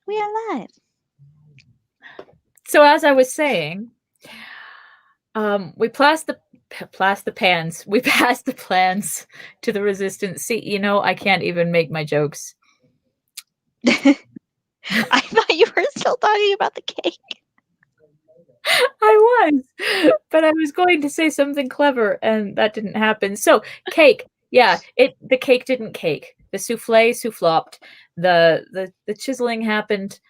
We are live. So as I was saying, we passed the pans. We passed the plans to the resistance. See, I can't even make my jokes. I thought you were still talking about the cake. I was, but I was going to say something clever, and that didn't happen. So cake, yeah, the cake didn't cake. The souffle soufflopped. The chiseling happened.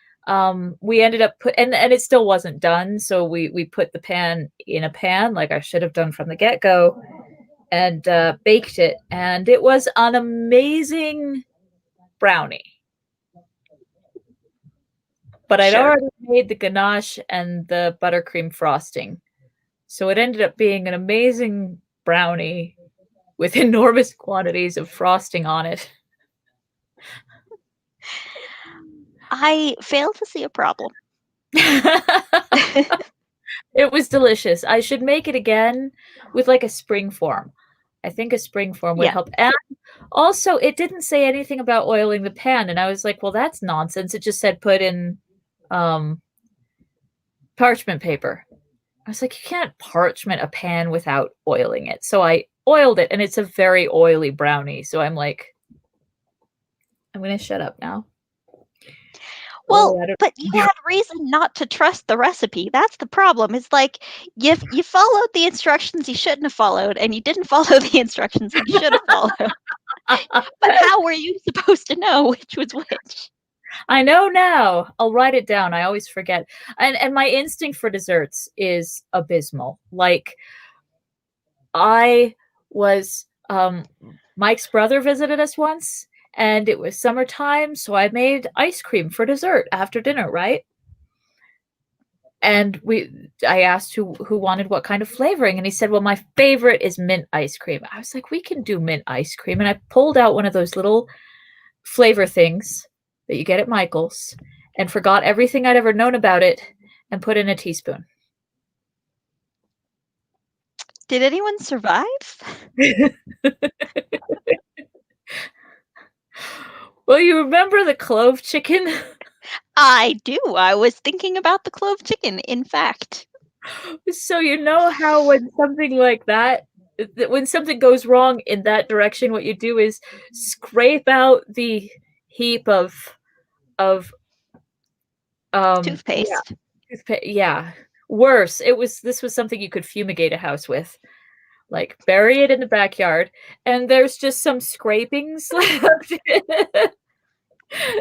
We ended up and it still wasn't done. So we put the pan in a pan like I should have done from the get go, and baked it, and it was an amazing brownie. But I'd Sure. already made the ganache and the buttercream frosting. So it ended up being an amazing brownie with enormous quantities of frosting on it. I fail to see a problem. It was delicious. I should make it again with like a spring form. I think a spring form would Yeah. help. And also, it didn't say anything about oiling the pan. And I was like, well, that's nonsense. It just said put in um, parchment paper. I was like, you can't parchment a pan without oiling it. So I oiled it, and it's a very oily brownie. So I'm like, I'm going to shut up now. Well, but you had reason not to trust the recipe. That's the problem. It's like you followed the instructions you shouldn't have followed, and you didn't follow the instructions that you should have followed. But how were you supposed to know which was which? I know now. I'll write it down. I always forget. And my instinct for desserts is abysmal. Like I was Mike's brother visited us once, and it was summertime, so I made ice cream for dessert after dinner, right? And I asked who wanted what kind of flavoring, and he said, well, my favorite is mint ice cream. I was like, we can do mint ice cream. And I pulled out one of those little flavor things that you get at Michael's and forgot everything I'd ever known about it and put in a teaspoon. Did anyone survive? Well, you remember the clove chicken? I do. I was thinking about the clove chicken, in fact. So you know how when something like that, when something goes wrong in that direction, what you do is scrape out the heap of Toothpaste. yeah. Worse, this was something you could fumigate a house with. Like bury it in the backyard, and there's just some scrapings left.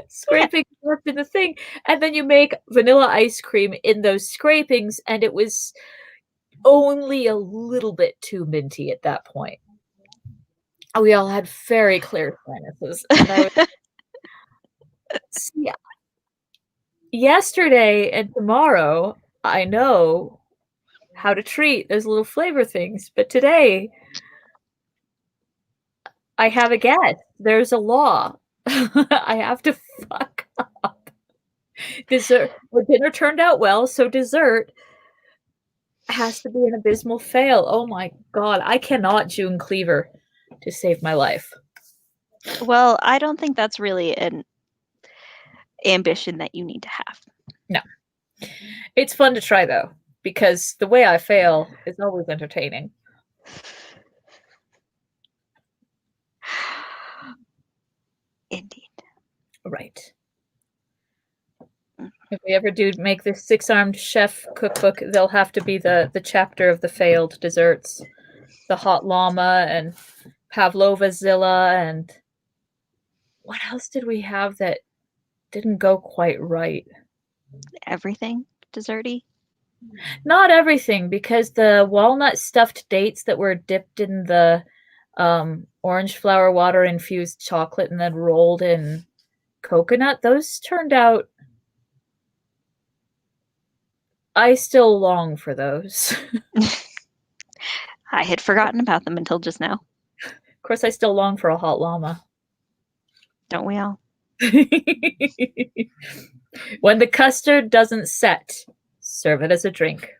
Scrapings left in the thing, and then you make vanilla ice cream in those scrapings, and it was only a little bit too minty at that point. We all had very clear sinuses, and I was see, yesterday and tomorrow I know how to treat those little flavor things, but today I have a guess. There's a law. I have to fuck up. Dessert. Well, dinner turned out well, so dessert has to be an abysmal fail. Oh my god, I cannot June Cleaver to save my life. Well, I don't think that's really an ambition that you need to have. No. It's fun to try though, because the way I fail is always entertaining. Indeed. Right. If we ever do make this six-armed chef cookbook, there'll have to be the chapter of the failed desserts. The hot llama and pavlova zilla, and what else did we have that didn't go quite right? Everything desserty? Not everything, because the walnut stuffed dates that were dipped in the orange flower water infused chocolate and then rolled in coconut, those turned out. I still long for those. I had forgotten about them until just now. Of course, I still long for a hot llama. Don't we all? When the custard doesn't set, serve it as a drink.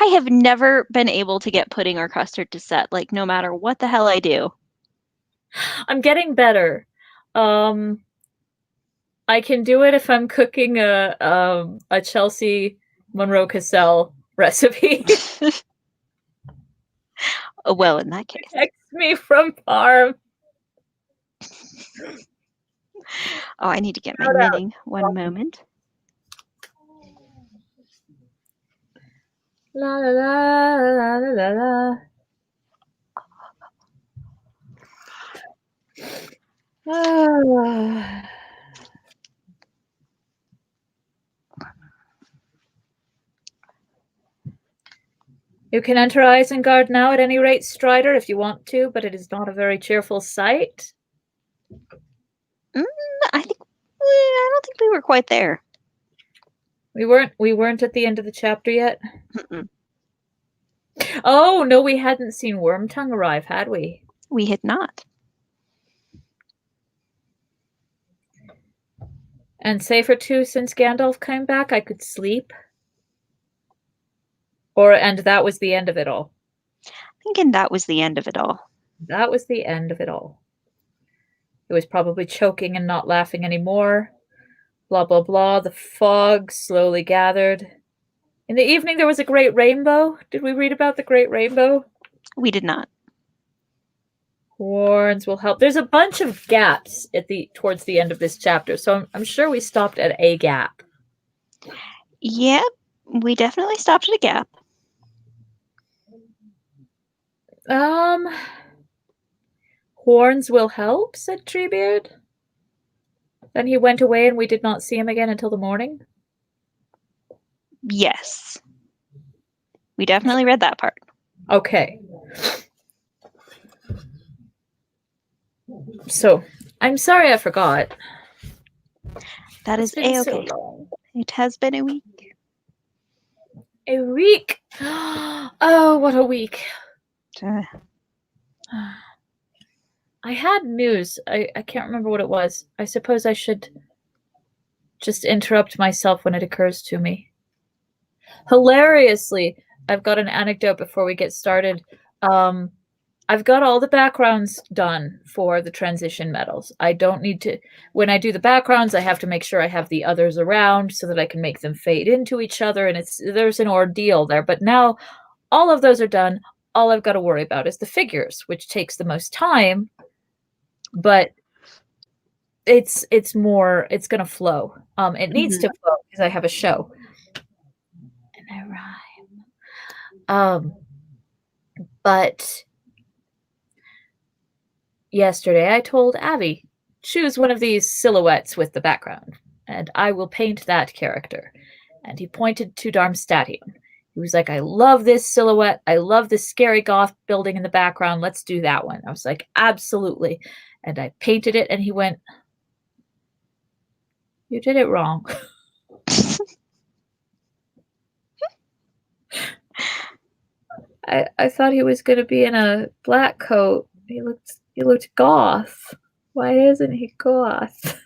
I have never been able to get pudding or custard to set, like no matter what the hell I do. I'm getting better. I can do it if I'm cooking a Chelsea Monroe Cassell recipe. Oh, well, in that case. Text me from farm. Oh, I need to get my knitting. One moment. La la la la la la la. You can enter Isengard now at any rate, Strider, if you want to, but it is not a very cheerful sight. I don't think we were quite there. We weren't at the end of the chapter yet. Mm-mm. Oh no, we hadn't seen Wormtongue arrive, had we? We had not. And safer too, since Gandalf came back, I could sleep. And that was the end of it all. Thinking that was the end of it all. That was the end of it all. It was probably choking and not laughing anymore. Blah, blah, blah. The fog slowly gathered. In the evening, there was a great rainbow. Did we read about the great rainbow? We did not. Horns will help. There's a bunch of gaps towards the end of this chapter, so I'm sure we stopped at a gap. Yep, we definitely stopped at a gap. Horns will help, said Treebeard. Then he went away and we did not see him again until the morning. Yes. We definitely read that part. Okay. So, I'm sorry I forgot. That is A-okay. It has been a week. A week? Oh, what a week. I had news. I can't remember what it was. I suppose I should just interrupt myself when it occurs to me. Hilariously, I've got an anecdote before we get started. I've got all the backgrounds done for the transition medals. I don't need to, when I do the backgrounds, I have to make sure I have the others around so that I can make them fade into each other, and there's an ordeal there. But now all of those are done. All I've got to worry about is the figures, which takes the most time, but it's going to flow. It needs to flow because I have a show. And I rhyme. But yesterday I told Abby, choose one of these silhouettes with the background, and I will paint that character. And he pointed to Darmstadtium. He was like, I love this silhouette. I love this scary goth building in the background. Let's do that one. I was like, absolutely. And I painted it, and he went, you did it wrong. I thought he was going to be in a black coat. He looked goth. Why isn't he goth?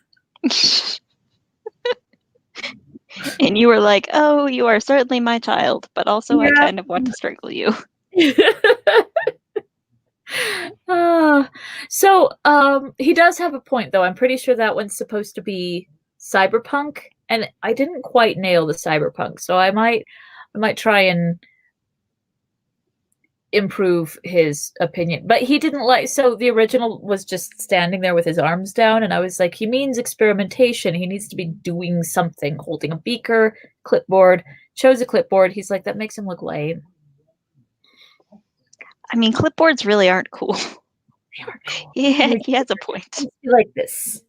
And you were like, oh, you are certainly my child, but also I kind of want to strangle you. So he does have a point, though. I'm pretty sure that one's supposed to be cyberpunk, and I didn't quite nail the cyberpunk, so I might try and improve his opinion. But he didn't like, so the original was just standing there with his arms down, and I was like, he means experimentation. He needs to be doing something, holding a beaker, clipboard, chose a clipboard. He's like, that makes him look lame. I mean, clipboards really aren't cool. They aren't cool. Yeah, he has a point. Like this,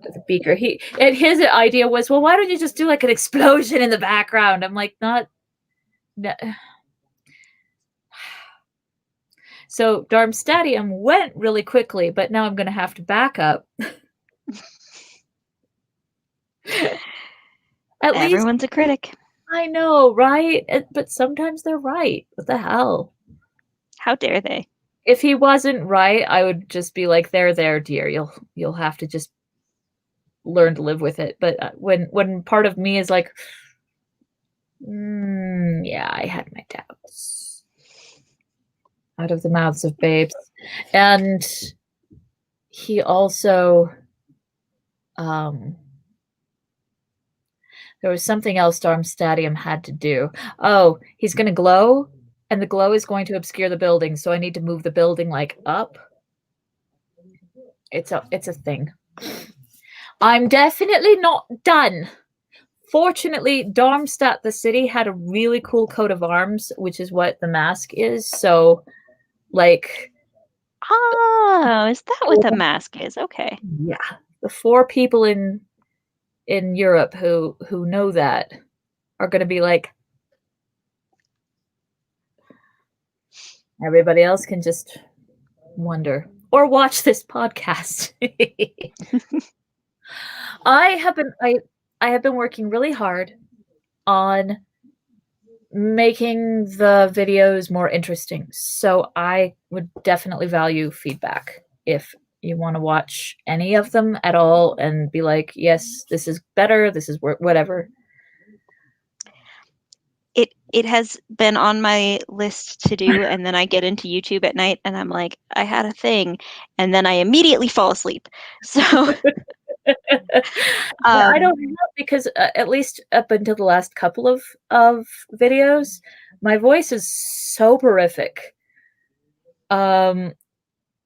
the beaker. His idea was, well, why don't you just do like an explosion in the background? I'm like, no. So Darmstadtium went really quickly, but now I'm going to have to back up. Everyone's a critic. I know, right? But sometimes they're right. What the hell? How dare they? If he wasn't right, I would just be like, there, dear. You'll have to just learn to live with it. But when part of me is like, yeah, I had my doubts. Out of the mouths of babes. And he also There was something else Darmstadium had to do. Oh, he's going to glow, and the glow is going to obscure the building, so I need to move the building, like, up. It's a thing. I'm definitely not done. Fortunately, Darmstadt, the city, had a really cool coat of arms, which is what the mask is. So, like... Oh, is that what the mask is? Okay. Yeah. The 4 people in Europe who know that are going to be like... Everybody else can just wonder. Or watch this podcast. I have been working really hard on making the videos more interesting. So I would definitely value feedback if you want to watch any of them at all and be like, yes, this is better, this is whatever. It has been on my list to do, and then I get into YouTube at night and I'm like, I had a thing, and then I immediately fall asleep. So I don't know, because at least up until the last couple of videos, my voice is so horrific. And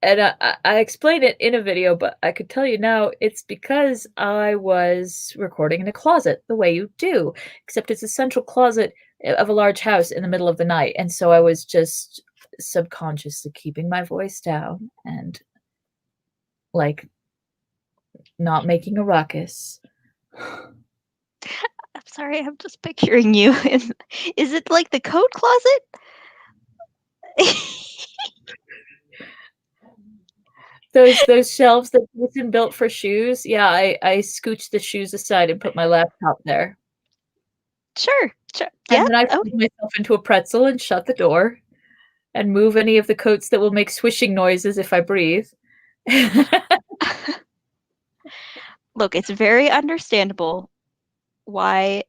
I explained it in a video, but I could tell you now, it's because I was recording in a closet the way you do, except it's a central closet of a large house in the middle of the night. And so I was just subconsciously keeping my voice down and like not making a ruckus. I'm sorry, I'm just picturing you. Is it like the coat closet? Those shelves that Jason built for shoes. Yeah, I scooched the shoes aside and put my laptop there. Sure. Yeah. And then I put myself into a pretzel and shut the door and move any of the coats that will make swishing noises if I breathe. Look, it's very understandable why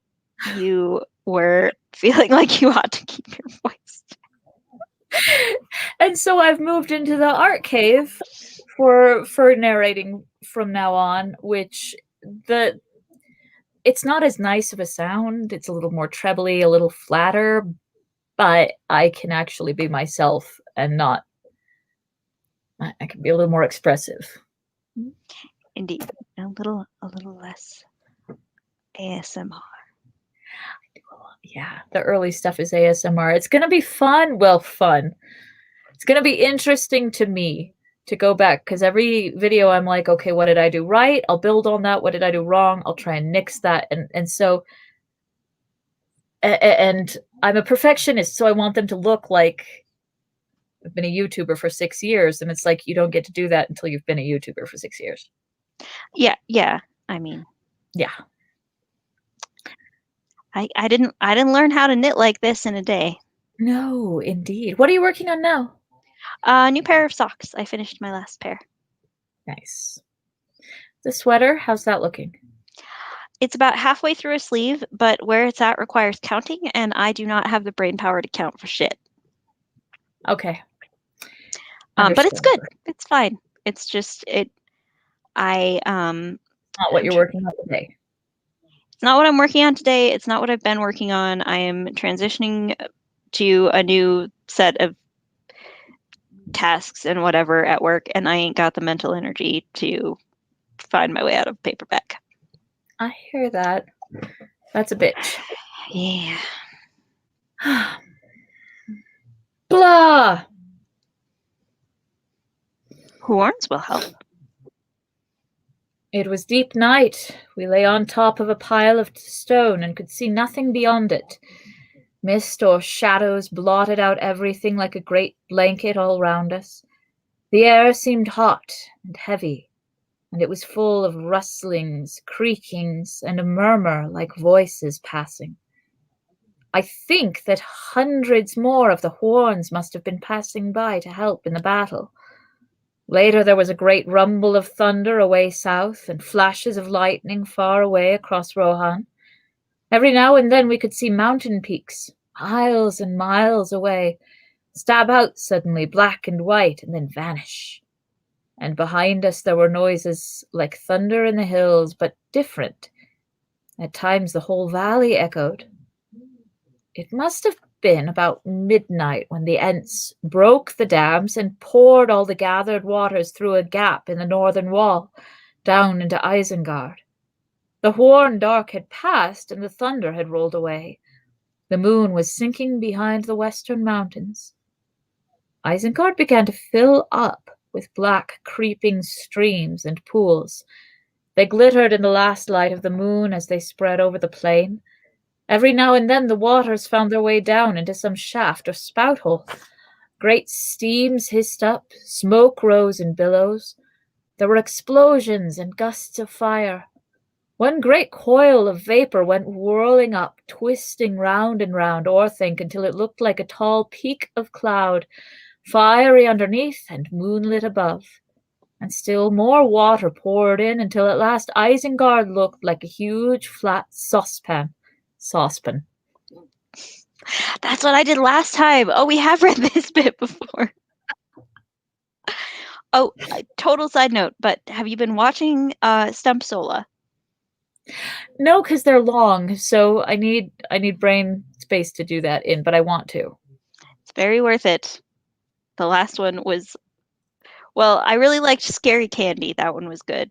you were feeling like you ought to keep your voice down. And so I've moved into the art cave for narrating from now on, which it's not as nice of a sound. It's a little more trebly, a little flatter, but I can actually be myself and not... I can be a little more expressive. Indeed. A little less ASMR. Yeah, the early stuff is ASMR. It's going to be fun. Well, fun. It's going to be interesting to me to go back, because every video I'm like, okay, what did I do right? I'll build on that. What did I do wrong? I'll try and nix that. And so, and I'm a perfectionist, so I want them to look like I've been a YouTuber for 6 years, and it's like, you don't get to do that until you've been a YouTuber for 6 years. Yeah. I mean, yeah. I didn't learn how to knit like this in a day. No, indeed. What are you working on now? A new pair of socks. I finished my last pair. Nice. The sweater, how's that looking? It's about halfway through a sleeve, but where it's at requires counting, and I do not have the brain power to count for shit. Okay. But it's good. It's fine. It's just not what you're working on today. It's not what I'm working on today. It's not what I've been working on. I am transitioning to a new set of tasks and whatever at work, and I ain't got the mental energy to find my way out of paperback. I hear that. That's a bitch. Yeah. Blah. Horns will help. It was deep night. We lay on top of a pile of stone and could see nothing beyond it. Mist or shadows blotted out everything like a great blanket all round us. The air seemed hot and heavy, and it was full of rustlings, creakings, and a murmur like voices passing. I think that hundreds more of the horns must have been passing by to help in the battle. Later there was a great rumble of thunder away south and flashes of lightning far away across Rohan. Every now and then we could see mountain peaks, miles and miles away, stab out suddenly black and white and then vanish. And behind us there were noises like thunder in the hills, but different. At times the whole valley echoed. It must have been about midnight when the Ents broke the dams and poured all the gathered waters through a gap in the northern wall, down into Isengard. The horn dark had passed and the thunder had rolled away. The moon was sinking behind the western mountains. Isengard began to fill up with black creeping streams and pools. They glittered in the last light of the moon as they spread over the plain. Every now and then the waters found their way down into some shaft or spout hole. Great steams hissed up, smoke rose in billows. There were explosions and gusts of fire. One great coil of vapor went whirling up, twisting round and round Orthanc until it looked like a tall peak of cloud, fiery underneath and moonlit above. And still more water poured in until at last Isengard looked like a huge flat saucepan. That's what I did last time. Oh, we have read this bit before. Oh, total side note, but have you been watching Stump Sola? No, because they're long, so I need brain space to do that in, but I want to. It's very worth it. The last one was, well, I really liked Scary Candy. That one was good.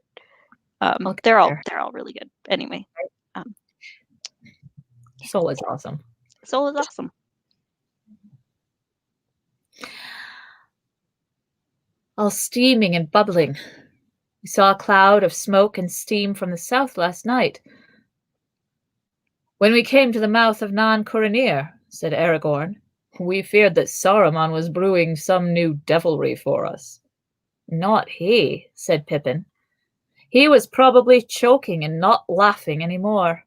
They're all really good. Anyway. Sola's awesome. Sola's awesome. All steaming and bubbling. We saw a cloud of smoke and steam from the south last night. When we came to the mouth of Nan Coronir, said Aragorn, we feared that Saruman was brewing some new devilry for us. Not he, said Pippin. He was probably choking and not laughing any more.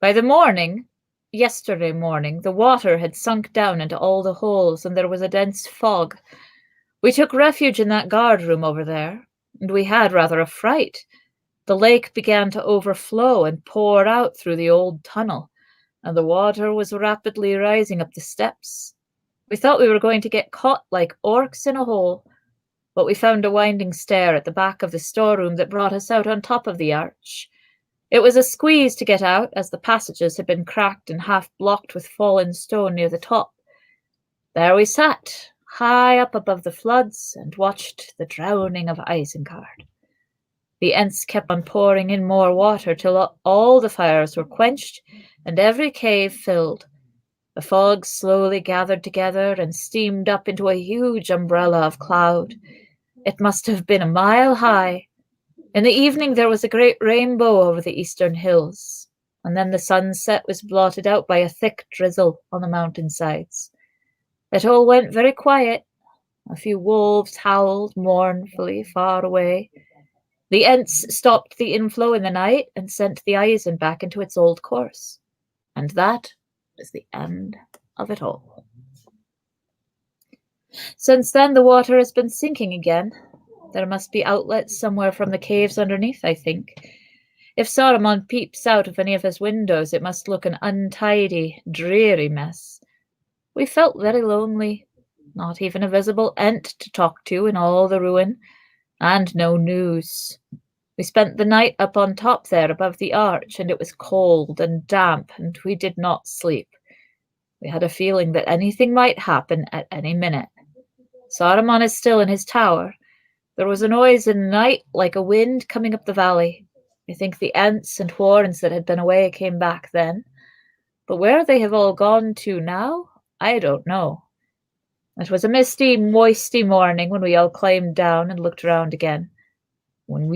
By the morning, yesterday morning, the water had sunk down into all the holes and there was a dense fog. We took refuge in that guard room over there, and we had rather a fright. The lake began to overflow and pour out through the old tunnel, and the water was rapidly rising up the steps. We thought we were going to get caught like orcs in a hole, but we found a winding stair at the back of the storeroom that brought us out on top of the arch. It was a squeeze to get out, as the passages had been cracked and half blocked with fallen stone near the top. There we sat, high up above the floods, and watched the drowning of Isengard. The Ents kept on pouring in more water till all the fires were quenched and every cave filled. The fog slowly gathered together and steamed up into a huge umbrella of cloud. It must have been a mile high. In the evening there was a great rainbow over the eastern hills, and then the sunset was blotted out by a thick drizzle on the mountainsides. It all went very quiet. A few wolves howled mournfully far away. The Ents stopped the inflow in the night and sent the Isen back into its old course. And that was the end of it all. Since then, the water has been sinking again. There must be outlets somewhere from the caves underneath, I think. If Saruman peeps out of any of his windows, it must look an untidy, dreary mess. We felt very lonely. Not even a visible Ent to talk to in all the ruin, and no news. We spent the night up on top there above the arch, and it was cold and damp, and we did not sleep. We had a feeling that anything might happen at any minute. Saruman is still in his tower. There was a noise in the night like a wind coming up the valley. I think the Ents and Warrens that had been away came back then. But where they have all gone to now, I don't know. It was a misty, moisty morning when we all climbed down and looked around again. And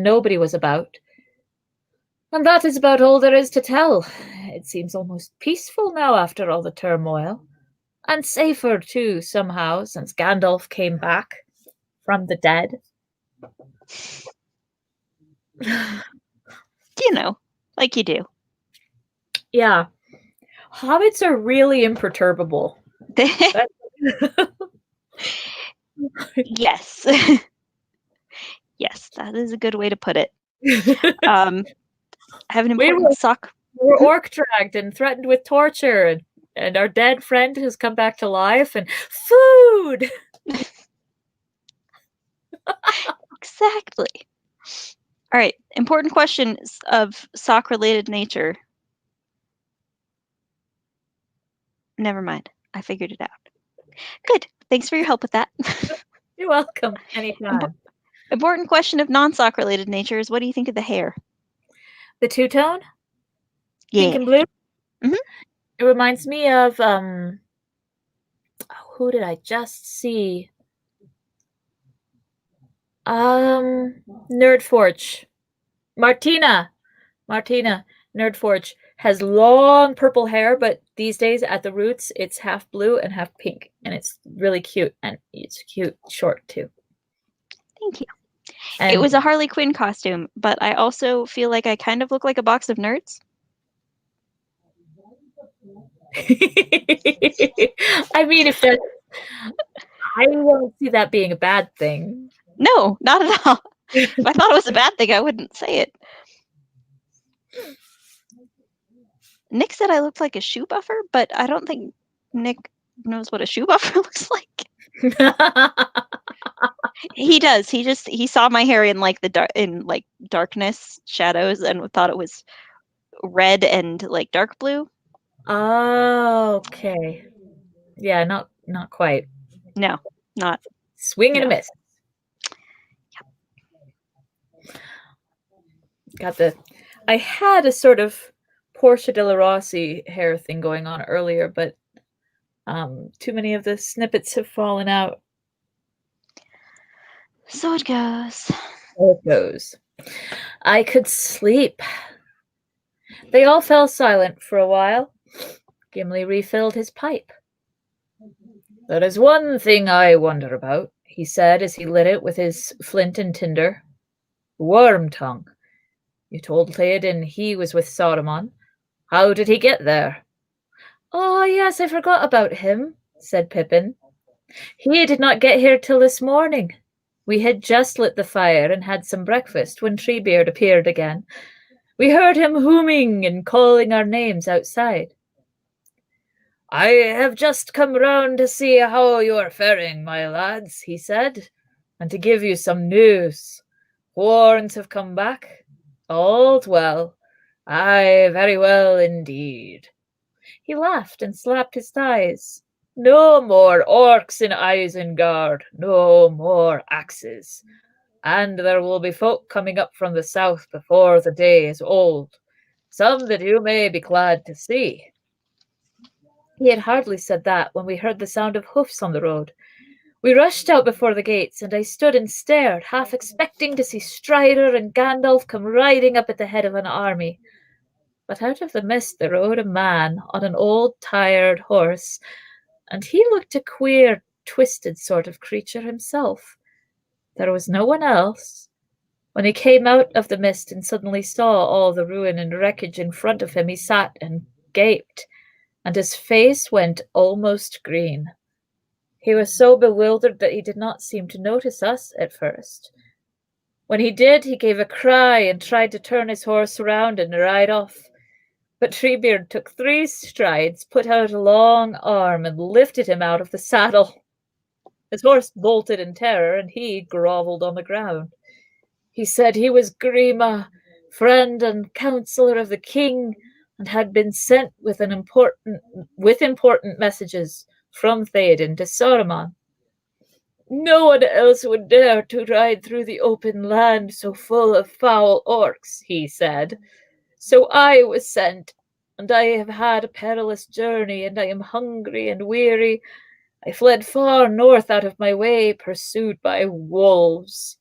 nobody was about. And that is about all there is to tell. It seems almost peaceful now after all the turmoil. And safer, too, somehow, since Gandalf came back from the dead. You know, like you do. Yeah. Hobbits are really imperturbable. Yes. Yes, that is a good way to put it. I have an important sock. We were orc dragged and threatened with torture, and our dead friend has come back to life, and food! Exactly. All right. Important question of sock-related nature. Never mind. I figured it out. Good. Thanks for your help with that. You're welcome. Anytime. Important question of non-sock-related nature is, what do you think of the hair? The two-tone? Yeah. Pink and blue? Mm-hmm. It reminds me of, who did I just see? Nerdforge. Martina, Nerdforge has long purple hair, but these days at the roots, it's half blue and half pink, and it's really cute, and it's cute short too. Thank you. And it was a Harley Quinn costume, but I also feel like I kind of look like a box of nerds. I mean, if that, I don't see that being a bad thing. No, not at all. If I thought it was a bad thing, I wouldn't say it. Nick said I looked like a shoe buffer, but I don't think Nick knows what a shoe buffer looks like. He does. He saw my hair in like darkness, shadows, and thought it was red and like dark blue. Oh, okay. Yeah, not quite. No, not. Swing and a miss. Yep. I had a sort of Portia de la Rossi hair thing going on earlier, but too many of the snippets have fallen out. So it goes. So it goes. I could sleep. They all fell silent for a while. Gimli refilled his pipe. There is one thing I wonder about, he said as he lit it with his flint and tinder. Wormtongue. You told Theoden he was with Saruman. How did he get there? Oh, yes, I forgot about him, said Pippin. He did not get here till this morning. We had just lit the fire and had some breakfast when Treebeard appeared again. We heard him hooming and calling our names outside. I have just come round to see how you are faring, my lads, he said, and to give you some news. Warrants have come back. All's well. Aye, very well indeed. He laughed and slapped his thighs. No more orcs in Isengard, no more axes. And there will be folk coming up from the south before the day is old, some that you may be glad to see. He had hardly said that when we heard the sound of hoofs on the road. We rushed out before the gates, and I stood and stared, half expecting to see Strider and Gandalf come riding up at the head of an army. But out of the mist there rode a man on an old, tired horse, and he looked a queer, twisted sort of creature himself. There was no one else. When he came out of the mist and suddenly saw all the ruin and wreckage in front of him, he sat and gaped, and his face went almost green. He was so bewildered that he did not seem to notice us at first. When he did, he gave a cry and tried to turn his horse around and ride off. But Treebeard took 3 strides, put out a long arm, and lifted him out of the saddle. His horse bolted in terror, and he grovelled on the ground. He said he was Grima, friend and counsellor of the king, and had been sent with important messages from Theoden to Saruman. No one else would dare to ride through the open land so full of foul orcs, he said. So I was sent, and I have had a perilous journey, and I am hungry and weary. I fled far north out of my way, pursued by wolves.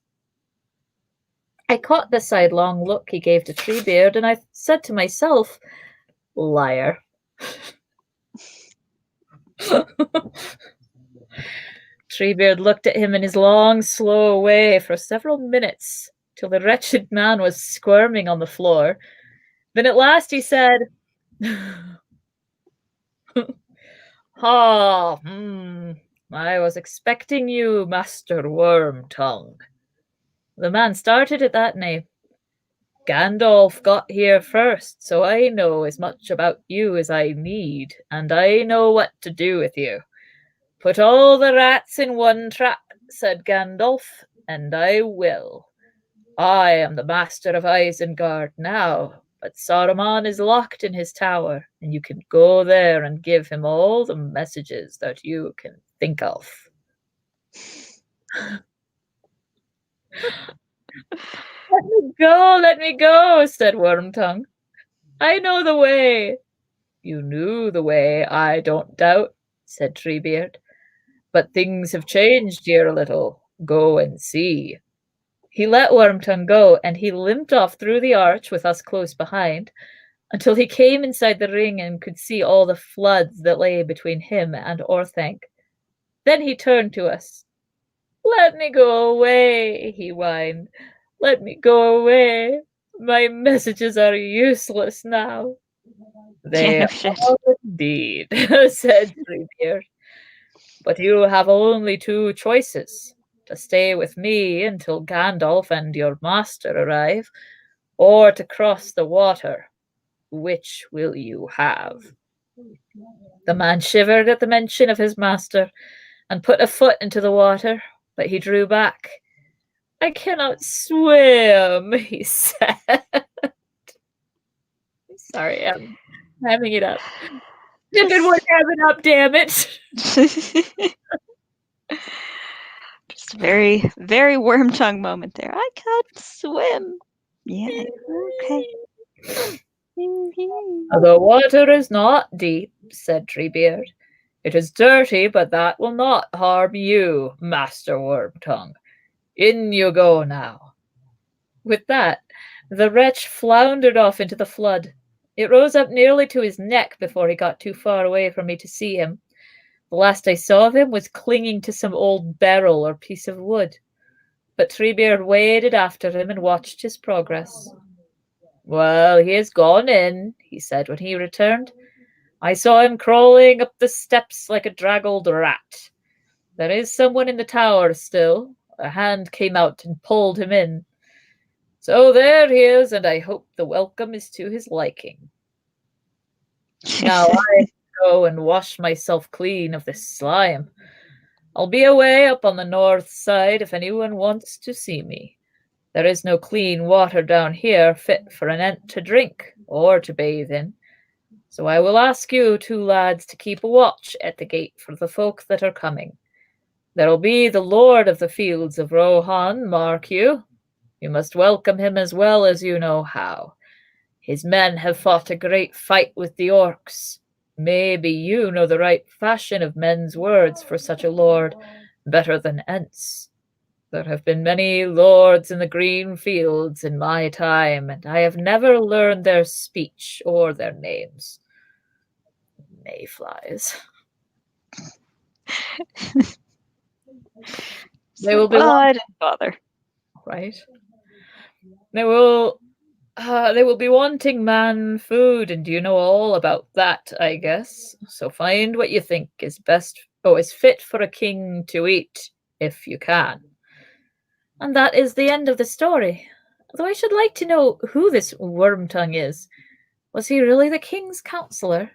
I caught the sidelong look he gave to Treebeard, and I said to myself, liar. Treebeard looked at him in his long, slow way for several minutes, till the wretched man was squirming on the floor. Then at last he said, I was expecting you, Master Wormtongue. The man started at that name. Gandalf got here first, so I know as much about you as I need, and I know what to do with you. Put all the rats in one trap, said Gandalf, and I will. I am the master of Isengard now, but Saruman is locked in his tower, and you can go there and give him all the messages that you can think of. Let me go, said Wormtongue. I know the way. You knew the way, I don't doubt, said Treebeard. But things have changed here a little. Go and see. He let Wormtongue go, and he limped off through the arch with us close behind, until he came inside the ring and could see all the floods that lay between him and Orthanc. Then he turned to us. Let me go away, he whined. Let me go away. My messages are useless now. They are indeed, said Treebeard. But you have only two choices, to stay with me until Gandalf and your master arrive, or to cross the water. Which will you have? The man shivered at the mention of his master and put a foot into the water, but he drew back. I cannot swim, he said. Sorry, I'm having it up. It didn't work having up, damn it. Just a very, very Wormtongue moment there. I can't swim. Yeah, okay. The water is not deep, said Treebeard. It is dirty, but that will not harm you, Master Wormtongue. In you go now. With that, the wretch floundered off into the flood. It rose up nearly to his neck before he got too far away for me to see him. The last I saw of him was clinging to some old barrel or piece of wood. But Treebeard waded after him and watched his progress. Well, he has gone in, he said when he returned. I saw him crawling up the steps like a draggled rat. There is someone in the tower still. A hand came out and pulled him in. So there he is, and I hope the welcome is to his liking. Now I go and wash myself clean of this slime. I'll be away up on the north side if anyone wants to see me. There is no clean water down here fit for an ent to drink or to bathe in. So I will ask you two lads to keep a watch at the gate for the folk that are coming. There'll be the Lord of the Fields of Rohan, mark you. You must welcome him as well as you know how. His men have fought a great fight with the orcs. Maybe you know the right fashion of men's words for such a lord, better than ents. There have been many lords in the green fields in my time, and I have never learned their speech or their names. Mayflies. They will be I didn't bother. Right. They will be wanting man food, and you know all about that, I guess. So find what you think is fit for a king to eat, if you can. And that is the end of the story. Though I should like to know who this Wormtongue is. Was he really the king's counselor?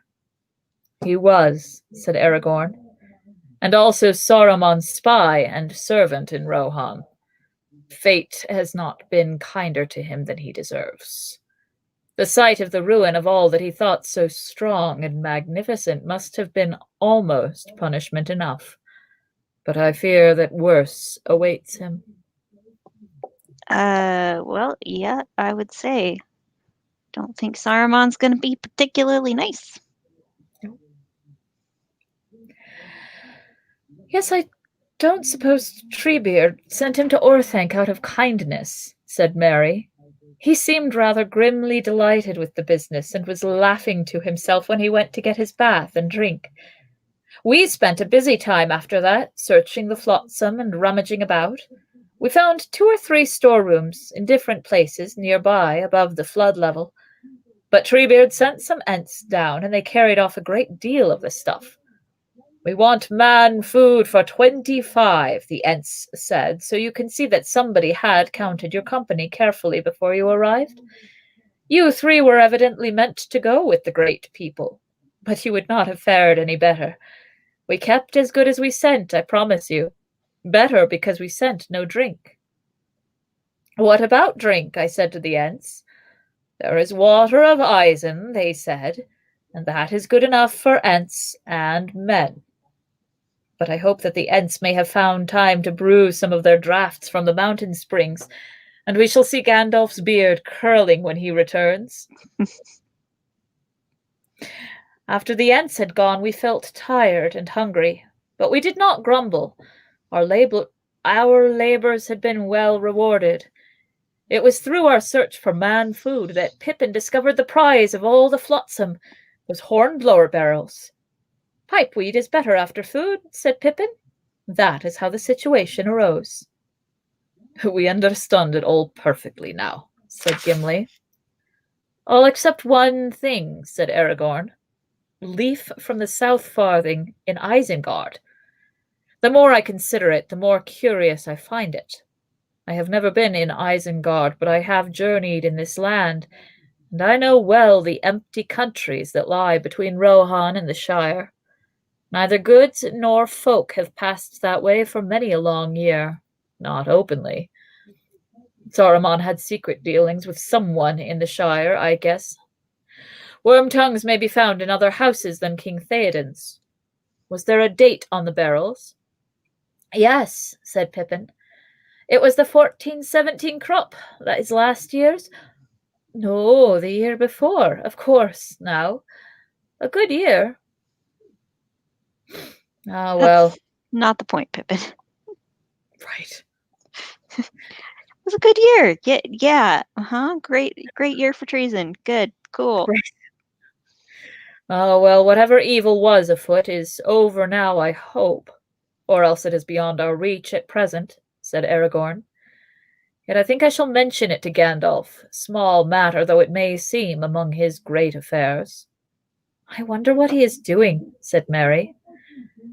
He was, said Aragorn, and also Saruman's spy and servant in Rohan. Fate has not been kinder to him than he deserves. The sight of the ruin of all that he thought so strong and magnificent must have been almost punishment enough. But I fear that worse awaits him. Well, yeah, I would say. Don't think Saruman's going to be particularly nice. Yes, I don't suppose Treebeard sent him to Orthanc out of kindness, said Mary. He seemed rather grimly delighted with the business and was laughing to himself when he went to get his bath and drink. We spent a busy time after that, searching the flotsam and rummaging about. We found 2 or 3 storerooms in different places nearby above the flood level. But Treebeard sent some ents down, and they carried off a great deal of the stuff. We want man food for 25, the ents said, so you can see that somebody had counted your company carefully before you arrived. You 3 were evidently meant to go with the great people, but you would not have fared any better. We kept as good as we sent, I promise you. Better because we sent no drink. What about drink? I said to the Ents. There is water of Isen, they said, and that is good enough for Ents and men. But I hope that the Ents may have found time to brew some of their draughts from the mountain springs, and we shall see Gandalf's beard curling when he returns. After the Ents had gone, we felt tired and hungry, but we did not grumble. Our labors had been well rewarded. It was through our search for man food that Pippin discovered the prize of all the flotsam, those hornblower barrels. Pipeweed is better after food, said Pippin. That is how the situation arose. We understand it all perfectly now, said Gimli. All except one thing, said Aragorn. Leaf from the South Farthing in Isengard. The more I consider it, the more curious I find it. I have never been in Isengard, but I have journeyed in this land, and I know well the empty countries that lie between Rohan and the Shire. Neither goods nor folk have passed that way for many a long year, not openly. Saruman had secret dealings with someone in the Shire, I guess. Worm-tongues may be found in other houses than King Theoden's. Was there a date on the barrels? Yes, said Pippin. It was the 1417 crop, that is last year's. No, the year before, of course, now. A good year. Ah, well. That's not the point, Pippin. Right. It was a good year. Yeah. Great year for treason. Good. Cool. Great. Oh, well, whatever evil was afoot is over now, I hope. Or else it is beyond our reach at present, said Aragorn. Yet I think I shall mention it to Gandalf, small matter though it may seem among his great affairs. I wonder what he is doing, said Merry.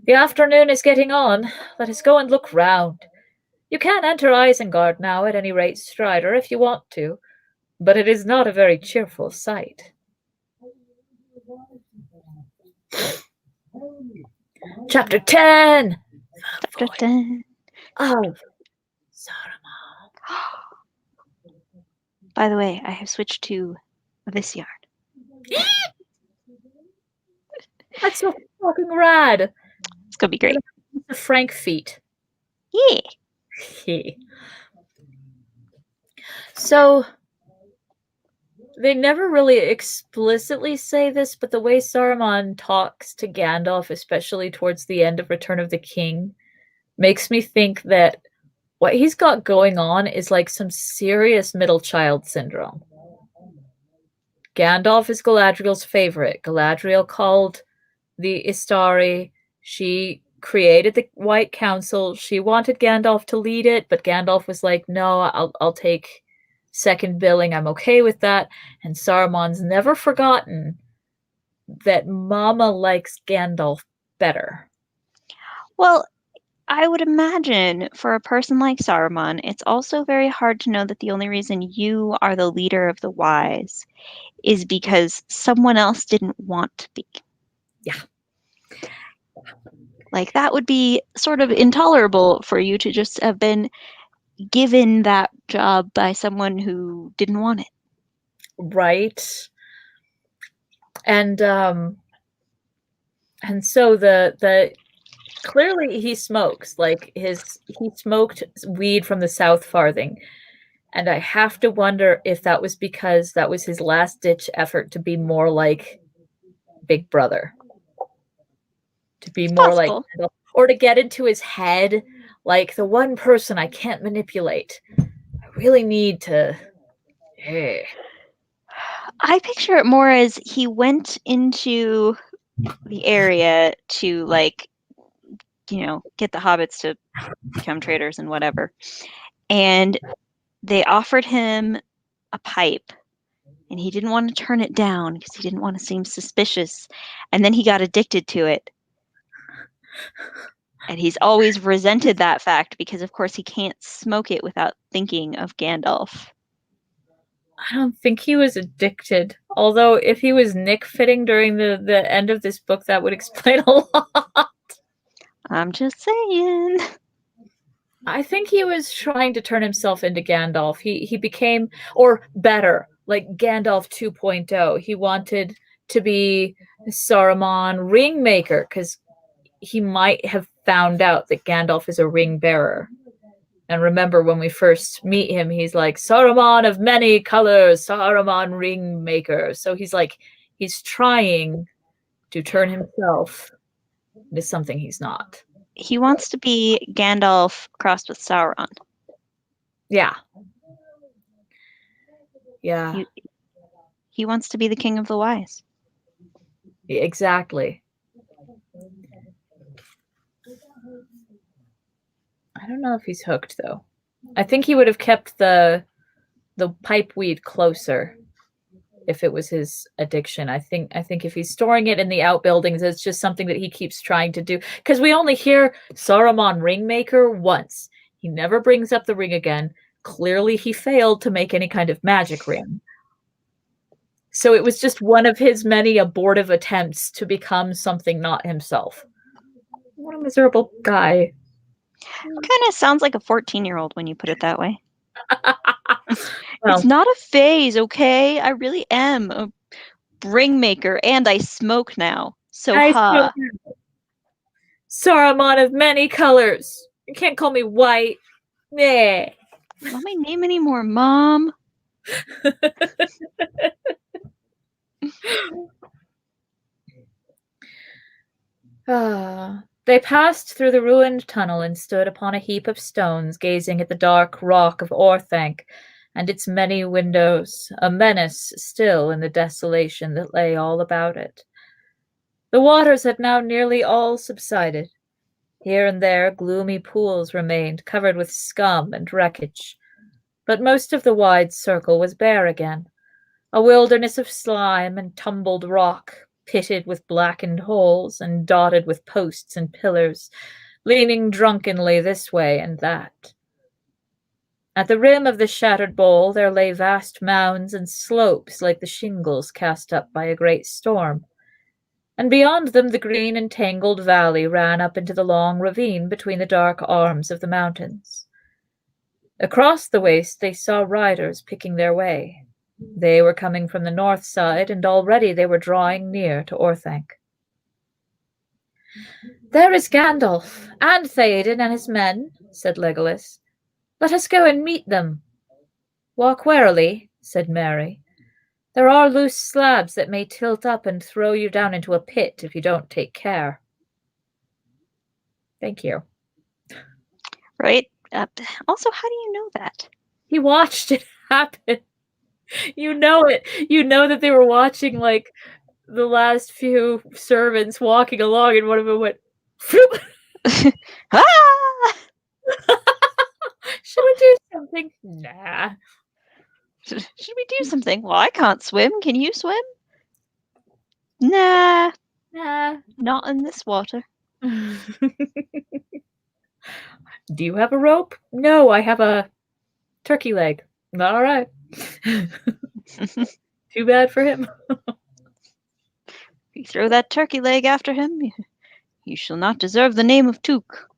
The afternoon is getting on. Let us go and look round. You can enter Isengard now, at any rate, Strider, if you want to, but it is not a very cheerful sight. Chapter 10! Chapter 10. Of Saruman. By the way, I have switched to this yarn. That's so fucking rad. It's gonna be great. The Frank feet. Yeah. So they never really explicitly say this, but the way Saruman talks to Gandalf, especially towards the end of Return of the King, makes me think that what he's got going on is like some serious middle child syndrome. Gandalf is Galadriel's favorite. Galadriel called the Istari. She created the White Council. She wanted Gandalf to lead it, but Gandalf was like, no, I'll take second billing. I'm okay with that. And Saruman's never forgotten that Mama likes Gandalf better. Well, I would imagine for a person like Saruman, it's also very hard to know that the only reason you are the leader of the wise is because someone else didn't want to be. Yeah. Like, that would be sort of intolerable for you to just have been given that job by someone who didn't want it. Right. And so the clearly he smokes. Like he smoked weed from the South Farthing. And I have to wonder if that was because that was his last ditch effort to be more like Big Brother. To be more possible. like, or to get into his head, like the one person I can't manipulate. I really need to. I picture it more as he went into the area to, like, get the hobbits to become traders and whatever. And they offered him a pipe, and he didn't want to turn it down because he didn't want to seem suspicious. And then he got addicted to it. And he's always resented that fact because, of course, he can't smoke it without thinking of Gandalf. I don't think he was addicted. Although if he was Nick fitting during the end of this book, that would explain a lot. I'm just saying. I think he was trying to turn himself into Gandalf. He became, or better, like Gandalf 2.0. He wanted to be Saruman Ringmaker because he might have found out that Gandalf is a ring bearer. And remember, when we first meet him, he's like, Saruman of many colors, Saruman Ringmaker. So he's trying to turn himself into something he's not. He wants to be Gandalf crossed with Sauron. Yeah. Yeah. He wants to be the king of the wise. Exactly. I don't know if he's hooked, though. I think he would have kept the pipe weed closer if it was his addiction. I think if he's storing it in the outbuildings, it's just something that he keeps trying to do. Because we only hear Saruman Ringmaker once. He never brings up the ring again. Clearly, he failed to make any kind of magic ring. So it was just one of his many abortive attempts to become something not himself. What a miserable guy. Kind of sounds like a 14-year-old when you put it that way. Well, it's not a phase, okay? I really am a ringmaker, and I smoke now. So, Saruman of many colors. You can't call me white. Yeah. Let me name any more, Mom. They passed through the ruined tunnel and stood upon a heap of stones, gazing at the dark rock of Orthanc and its many windows, a menace still in the desolation that lay all about it. The waters had now nearly all subsided. Here and there gloomy pools remained, covered with scum and wreckage. But most of the wide circle was bare again, a wilderness of slime and tumbled rock, pitted with blackened holes and dotted with posts and pillars, leaning drunkenly this way and that. At the rim of the shattered bowl there lay vast mounds and slopes like the shingles cast up by a great storm, and beyond them the green and tangled valley ran up into the long ravine between the dark arms of the mountains. Across the waste they saw riders picking their way. They were coming from the north side, and already they were drawing near to Orthanc. "There is Gandalf, and Theoden and his men," said Legolas. "Let us go and meet them." "Walk warily," said Merry. "There are loose slabs that may tilt up and throw you down into a pit if you don't take care." Thank you. Right? Also, how do you know that? He watched it happen. You know it. You know that they were watching, like, the last few servants walking along, and one of them went, ah! Should we do something? Nah. Should we do something? Well, I can't swim. Can you swim? Nah. Nah. Not in this water. Do you have a rope? No, I have a turkey leg. All right. Too bad for him. If you throw that turkey leg after him, you shall not deserve the name of Took.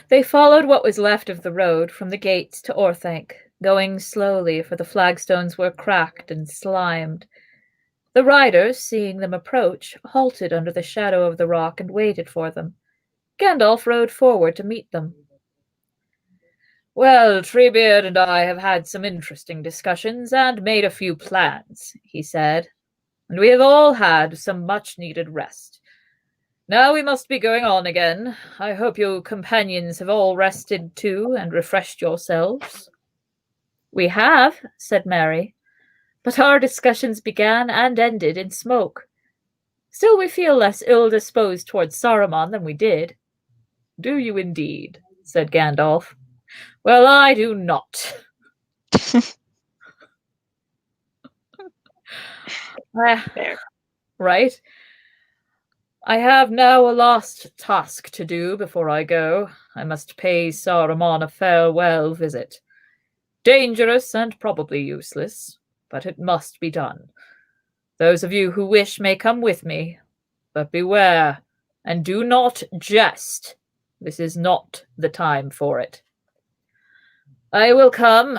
They followed what was left of the road from the gates to Orthanc, going slowly, for the flagstones were cracked and slimed. The riders, seeing them approach, halted under the shadow of the rock and waited for them. Gandalf rode forward to meet them. "Well, Treebeard and I have had some interesting discussions and made a few plans," he said, "and we have all had some much-needed rest. Now we must be going on again. I hope your companions have all rested too and refreshed yourselves." "We have," said Merry, "but our discussions began and ended in smoke. Still we feel less ill-disposed towards Saruman than we did." "Do you indeed?" said Gandalf. "Well, I do not." Right? "I have now a last task to do before I go. I must pay Saruman a farewell visit. Dangerous and probably useless, but it must be done. Those of you who wish may come with me. but beware, and do not jest. This is not the time for it. I will come,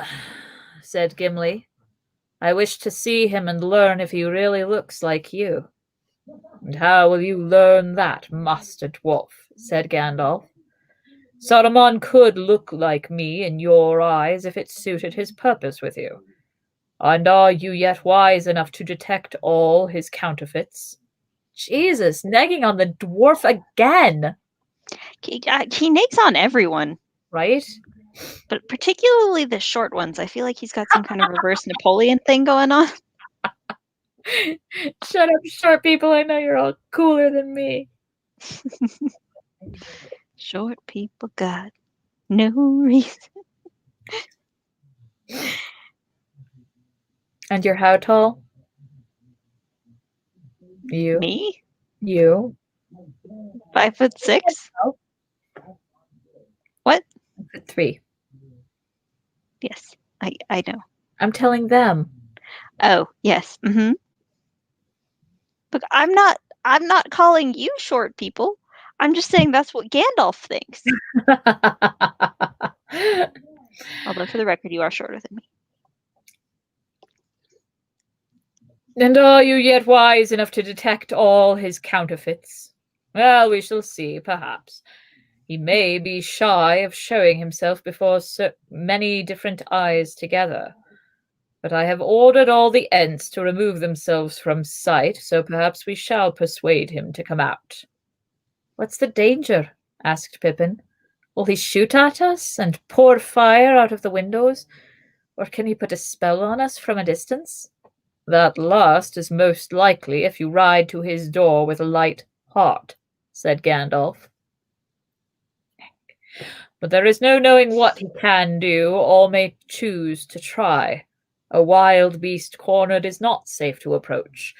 said Gimli. I wish to see him and learn if he really looks like you. And how will you learn that, Master Dwarf? Said Gandalf. Saruman could look like me in your eyes if it suited his purpose with you. And are you yet wise enough to detect all his counterfeits? Jesus, negging on the dwarf again. He nags on everyone. Right? But particularly the short ones. I feel like he's got some kind of reverse Napoleon thing going on. Shut up, short people. I know you're all cooler than me. Short people got no reason. And you're how tall? You. Me? You. 5'6". What? 5'3". Yes, I know. I'm telling them. Oh, yes. Mm-hmm. Look, I'm not calling you short people. I'm just saying that's what Gandalf thinks. Although, for the record, you are shorter than me. And are you yet wise enough to detect all his counterfeits? Well, we shall see, perhaps. He may be shy of showing himself before so many different eyes together. But I have ordered all the Ents to remove themselves from sight, so perhaps we shall persuade him to come out. What's the danger? Asked Pippin. Will he shoot at us and pour fire out of the windows? Or can he put a spell on us from a distance? That last is most likely if you ride to his door with a light heart, said Gandalf. But there is no knowing what he can do or may choose to try. A wild beast cornered is not safe to approach.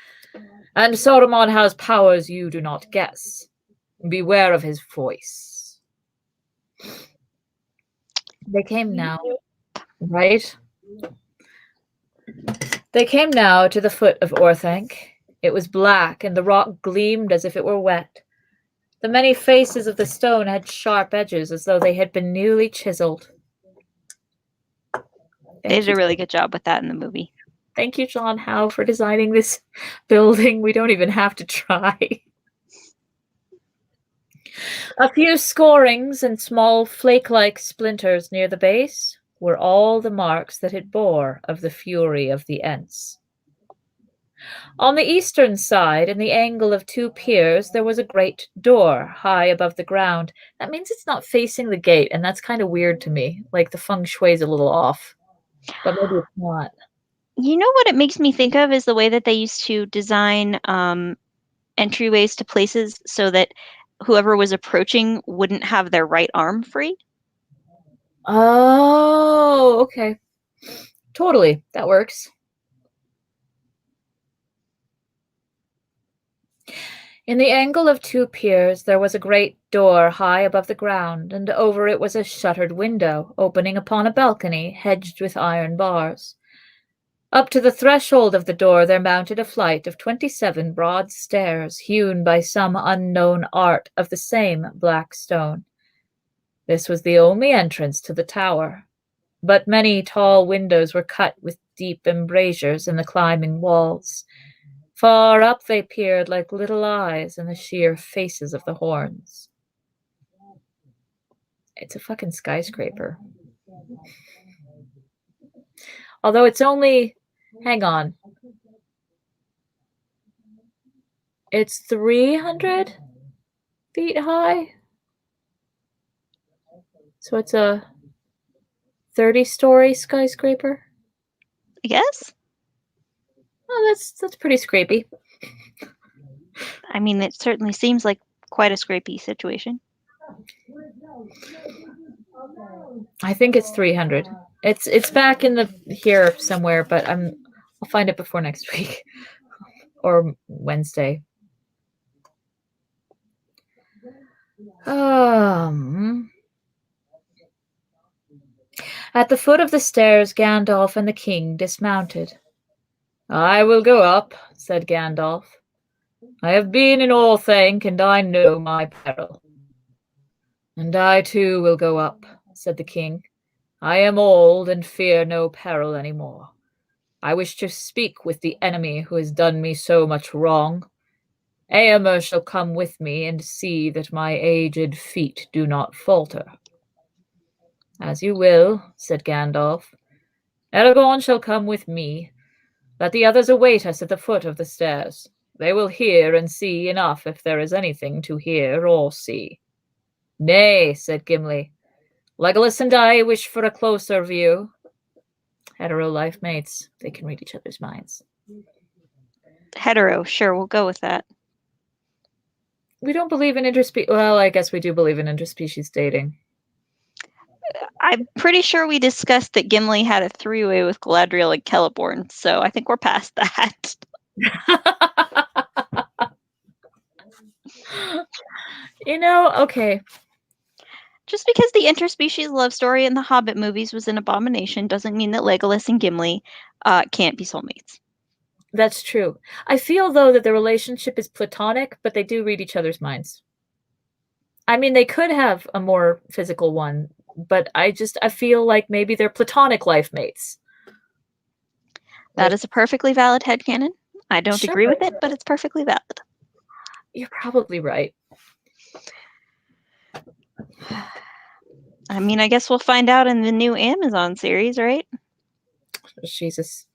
And Saruman has powers you do not guess. Beware of his voice. They came now, right? They came now to the foot of Orthanc. It was black, and the rock gleamed as if it were wet. The many faces of the stone had sharp edges, as though they had been newly chiseled. They did a really good job with that in the movie. Thank you, John Howe, for designing this building. We don't even have to try. A few scorings and small flake-like splinters near the base were all the marks that it bore of the fury of the Ents. On the eastern side, in the angle of two piers, there was a great door high above the ground. That means it's not facing the gate, and that's kind of weird to me. Like the feng shui is a little off, but maybe it's not. You know what it makes me think of is the way that they used to design entryways to places so that whoever was approaching wouldn't have their right arm free. Oh, okay. Totally. That works. In the angle of two piers, there was a great door high above the ground, and over it was a shuttered window, opening upon a balcony hedged with iron bars. Up to the threshold of the door there mounted a flight of 27 broad stairs, hewn by some unknown art of the same black stone. This was the only entrance to the tower, but many tall windows were cut with deep embrasures in the climbing walls. Far up they peered like little eyes in the sheer faces of the horns. It's a fucking skyscraper. Although it's only... Hang on. It's 300 feet high? So it's a 30-story skyscraper? I guess. Oh, that's pretty scrapey. I mean, it certainly seems like quite a scrapey situation. I think it's 300. It's back in here somewhere, but I'll find it before next week or Wednesday. At the foot of the stairs, Gandalf and the king dismounted. I will go up, said Gandalf. I have been in Orthanc, and I know my peril. And I too will go up, said the king. I am old and fear no peril any more. I wish to speak with the enemy who has done me so much wrong. Eomer shall come with me and see that my aged feet do not falter. As you will, said Gandalf. Aragorn shall come with me. Let the others await us at the foot of the stairs. They will hear and see enough if there is anything to hear or see. Nay, said Gimli. Legolas and I wish for a closer view. Hetero life mates, they can read each other's minds. Hetero, sure, we'll go with that. We don't believe in interspecies. Well, I guess we do believe in interspecies dating. I'm pretty sure we discussed that Gimli had a three-way with Galadriel and Celeborn, so I think we're past that. Okay. Just because the interspecies love story in the Hobbit movies was an abomination doesn't mean that Legolas and Gimli can't be soulmates. That's true. I feel, though, that the relationship is platonic, but they do read each other's minds. I mean, they could have a more physical one, but I feel like maybe they're platonic life mates. That is a perfectly valid headcanon. I don't agree with it, but it's perfectly valid. You're probably right. I mean, I guess we'll find out in the new Amazon series, right? Jesus.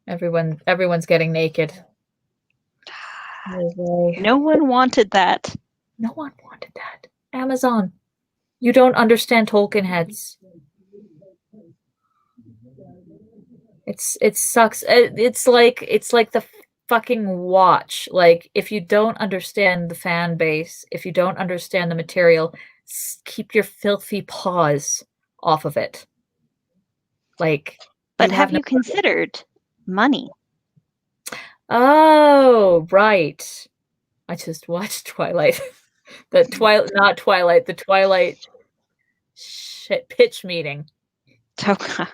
Everyone's getting naked. No one wanted that. No one wanted that. Amazon. You don't understand Tolkien heads. It sucks. It's like the fucking Watch. Like, if you don't understand the fan base, if you don't understand the material, keep your filthy paws off of it. Like, but have you considered money? Oh, right. I just watched Twilight. The Twilight pitch meeting. Oh God.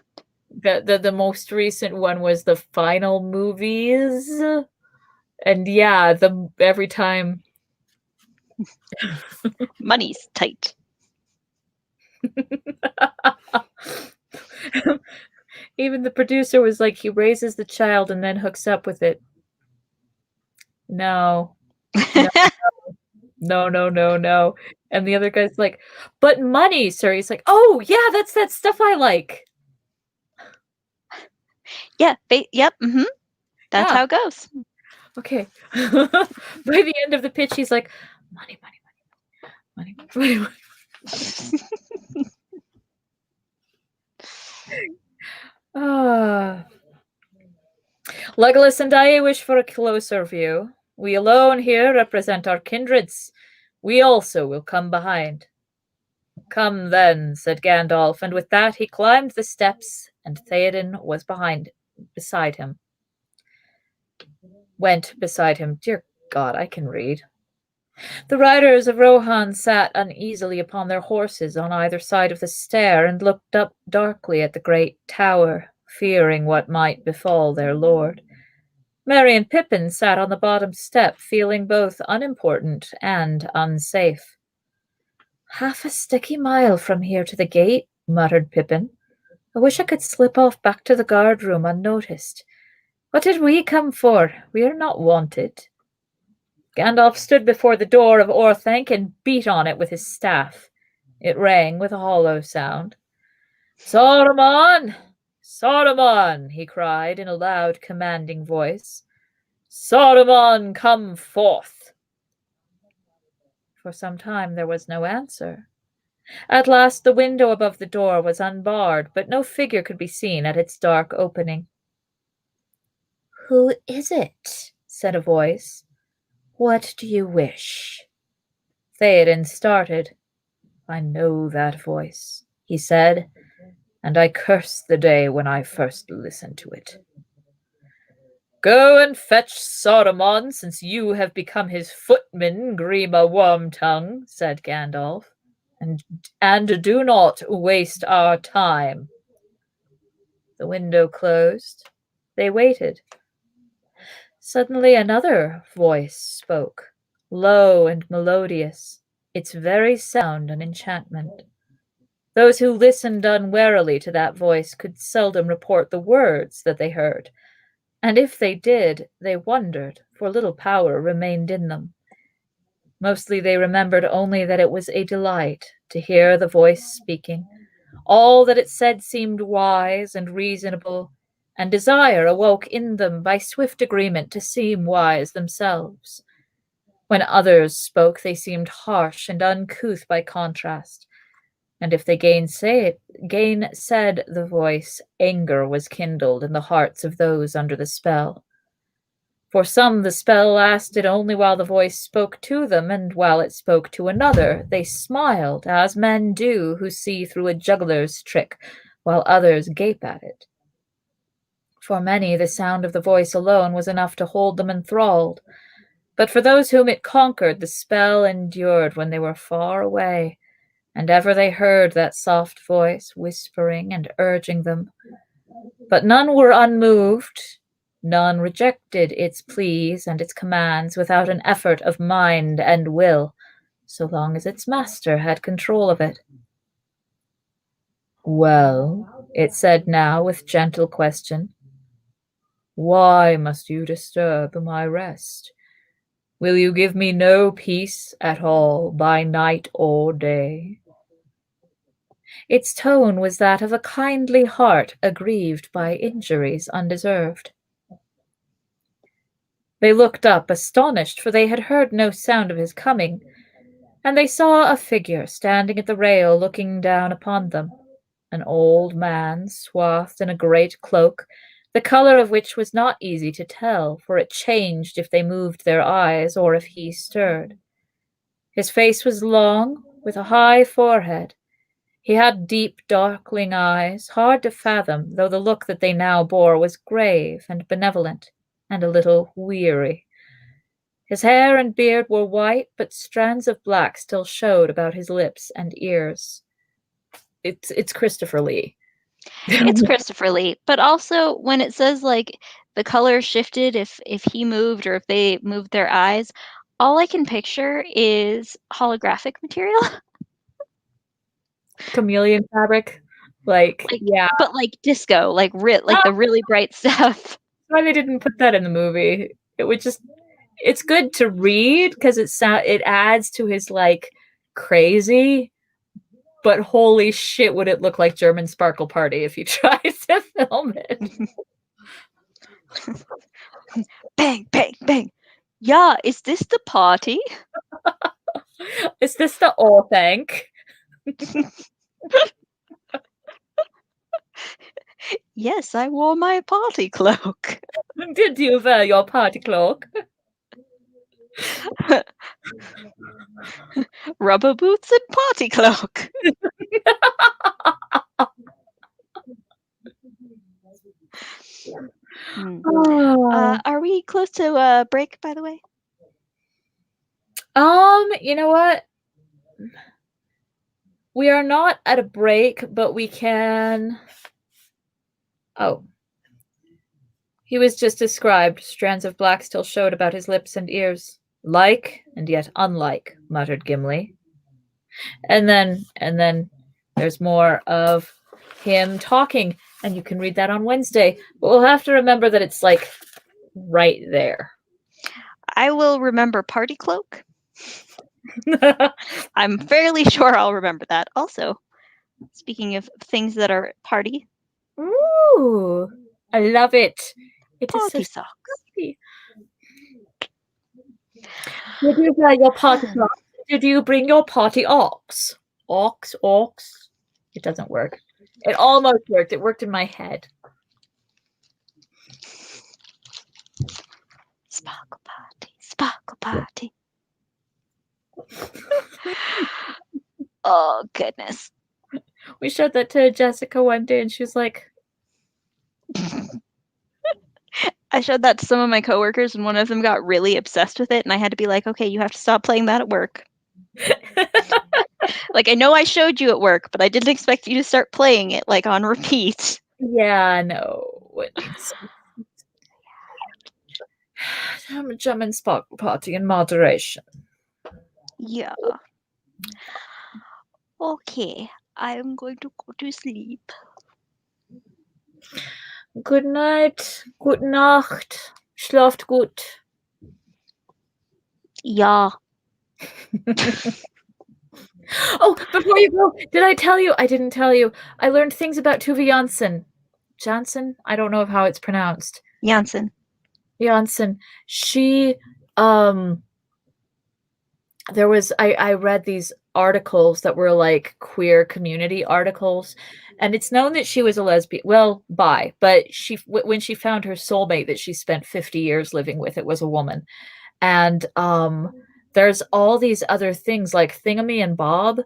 The most recent one was the final movies. And yeah, every time money's tight. Even the producer was like, he raises the child and then hooks up with it. No. No. And the other guy's like, but money, sir. He's like, oh, yeah, that's that stuff I like. Yeah, yep, mm-hmm. That's how it goes. Okay. By the end of the pitch, he's like, money. Legolas and I wish for a closer view. We alone here represent our kindreds. We also will come behind. Come then, said Gandalf, and with that he climbed the steps, and Theoden was beside him. Went beside him. Dear God, I can read. The riders of Rohan sat uneasily upon their horses on either side of the stair and looked up darkly at the great tower, fearing what might befall their lord. Merry and Pippin sat on the bottom step, feeling both unimportant and unsafe. Half a sticky mile from here to the gate, muttered Pippin. I wish I could slip off back to the guard room unnoticed. What did we come for? We are not wanted. Gandalf stood before the door of Orthanc and beat on it with his staff. It rang with a hollow sound. Saruman! Saruman! He cried in a loud, commanding voice. Saruman, come forth! For some time there was no answer. At last the window above the door was unbarred, but no figure could be seen at its dark opening. Who is it? Said a voice. What do you wish? Theoden started. I know that voice, he said, and I curse the day when I first listened to it. Go and fetch Saruman, since you have become his footman, Grima Wormtongue, said Gandalf, and do not waste our time. The window closed. They waited. Suddenly another voice spoke, low and melodious, its very sound an enchantment. Those who listened unwarily to that voice could seldom report the words that they heard, and if they did, they wondered, for little power remained in them. Mostly they remembered only that it was a delight to hear the voice speaking. All that it said seemed wise and reasonable, and desire awoke in them by swift agreement to seem wise themselves. When others spoke, they seemed harsh and uncouth by contrast, and if they gainsaid the voice, anger was kindled in the hearts of those under the spell. For some the spell lasted only while the voice spoke to them, and while it spoke to another, they smiled, as men do who see through a juggler's trick, while others gape at it. For many, the sound of the voice alone was enough to hold them enthralled, but for those whom it conquered, the spell endured when they were far away, and ever they heard that soft voice whispering and urging them. But none were unmoved, none rejected its pleas and its commands without an effort of mind and will, so long as its master had control of it. Well, it said now with gentle question, why must you disturb my rest? Will you give me no peace at all by night or day? Its tone was that of a kindly heart aggrieved by injuries undeserved. They looked up, astonished, for they had heard no sound of his coming, and they saw a figure standing at the rail looking down upon them, an old man swathed in a great cloak, the color of which was not easy to tell, for it changed if they moved their eyes or if he stirred. His face was long, with a high forehead. He had deep, darkling eyes, hard to fathom, though the look that they now bore was grave and benevolent, and a little weary. His hair and beard were white, but strands of black still showed about his lips and ears. It's Christopher Lee. It's Christopher Lee, but also when it says like the color shifted if he moved or if they moved their eyes, all I can picture is holographic material. Chameleon fabric, yeah, but like disco, like the really bright stuff. Why they didn't put that in the movie? It would just—it's good to read because it adds to his like crazy. But holy shit, would it look like German Sparkle Party if you tried to film it? Bang, bang, bang. Yeah, is this the party? Is this the thank? Yes, I wore my party cloak. Did you wear your party cloak? Rubber boots and party cloak. Are we close to a break, by the way? You know what? We are not at a break, but we can... Oh. He was just described. Strands of black still showed about his lips and ears. Like, and yet unlike, muttered Gimli. And then there's more of him talking, and you can read that on Wednesday. But we'll have to remember that it's like right there. I will remember party cloak. I'm fairly sure I'll remember that. Also, speaking of things that are party. Ooh, I love it. It party is so socks. Did you wear your party socks? Did you bring your party ox? Ox? It doesn't work. It almost worked. It worked in my head. Sparkle party, sparkle party. Oh, goodness. We showed that to Jessica one day, and she was like... I showed that to some of my coworkers, and one of them got really obsessed with it, and I had to be like, okay, you have to stop playing that at work. Like, I know I showed you at work, but I didn't expect you to start playing it, like, on repeat. Yeah, no. German sparkle party in moderation. Yeah. Okay, I'm going to go to sleep. Good night. Gute Nacht. Schlaft gut. Yeah. Oh, before you go, did I tell you? I didn't tell you. I learned things about Tove Jansson. Jansson? I don't know how it's pronounced. Jansson. Jansson. She, there was, I read these articles that were like queer community articles, and it's known that she was a lesbian, well, bi, but when she found her soulmate that she spent 50 years living with, it was a woman. And there's all these other things like Thingamy and Bob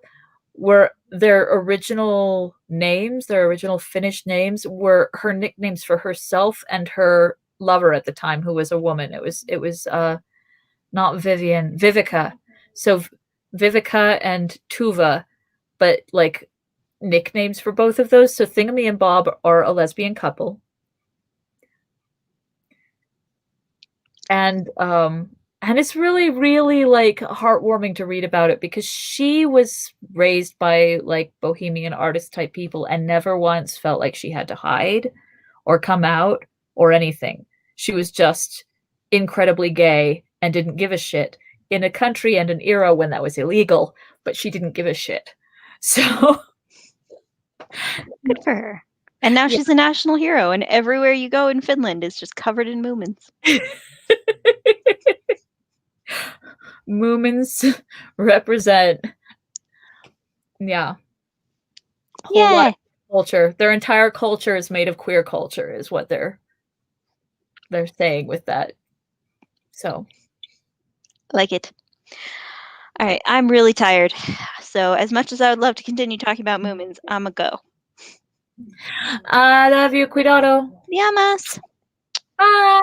were their original names, their original Finnish names were her nicknames for herself and her lover at the time, who was a woman. It was not Vivian, Vivica. So Vivica and Tuva, but like nicknames for both of those. So Thingamy and Bob are a lesbian couple. And it's really, really like heartwarming to read about it, because she was raised by like bohemian artist type people and never once felt like she had to hide or come out or anything. She was just incredibly gay and didn't give a shit in a country and an era when that was illegal, but she didn't give a shit. So good for her. And now she's a national hero, and everywhere you go in Finland is just covered in Moomins. Moomins represent, yeah, whole Yay. lot of culture. Their entire culture is made of queer culture, is what they're saying with that. So, like it. All right, I'm really tired. So as much as I would love to continue talking about Moomins, I'ma go. I love you, cuidado. Llamas. Bye.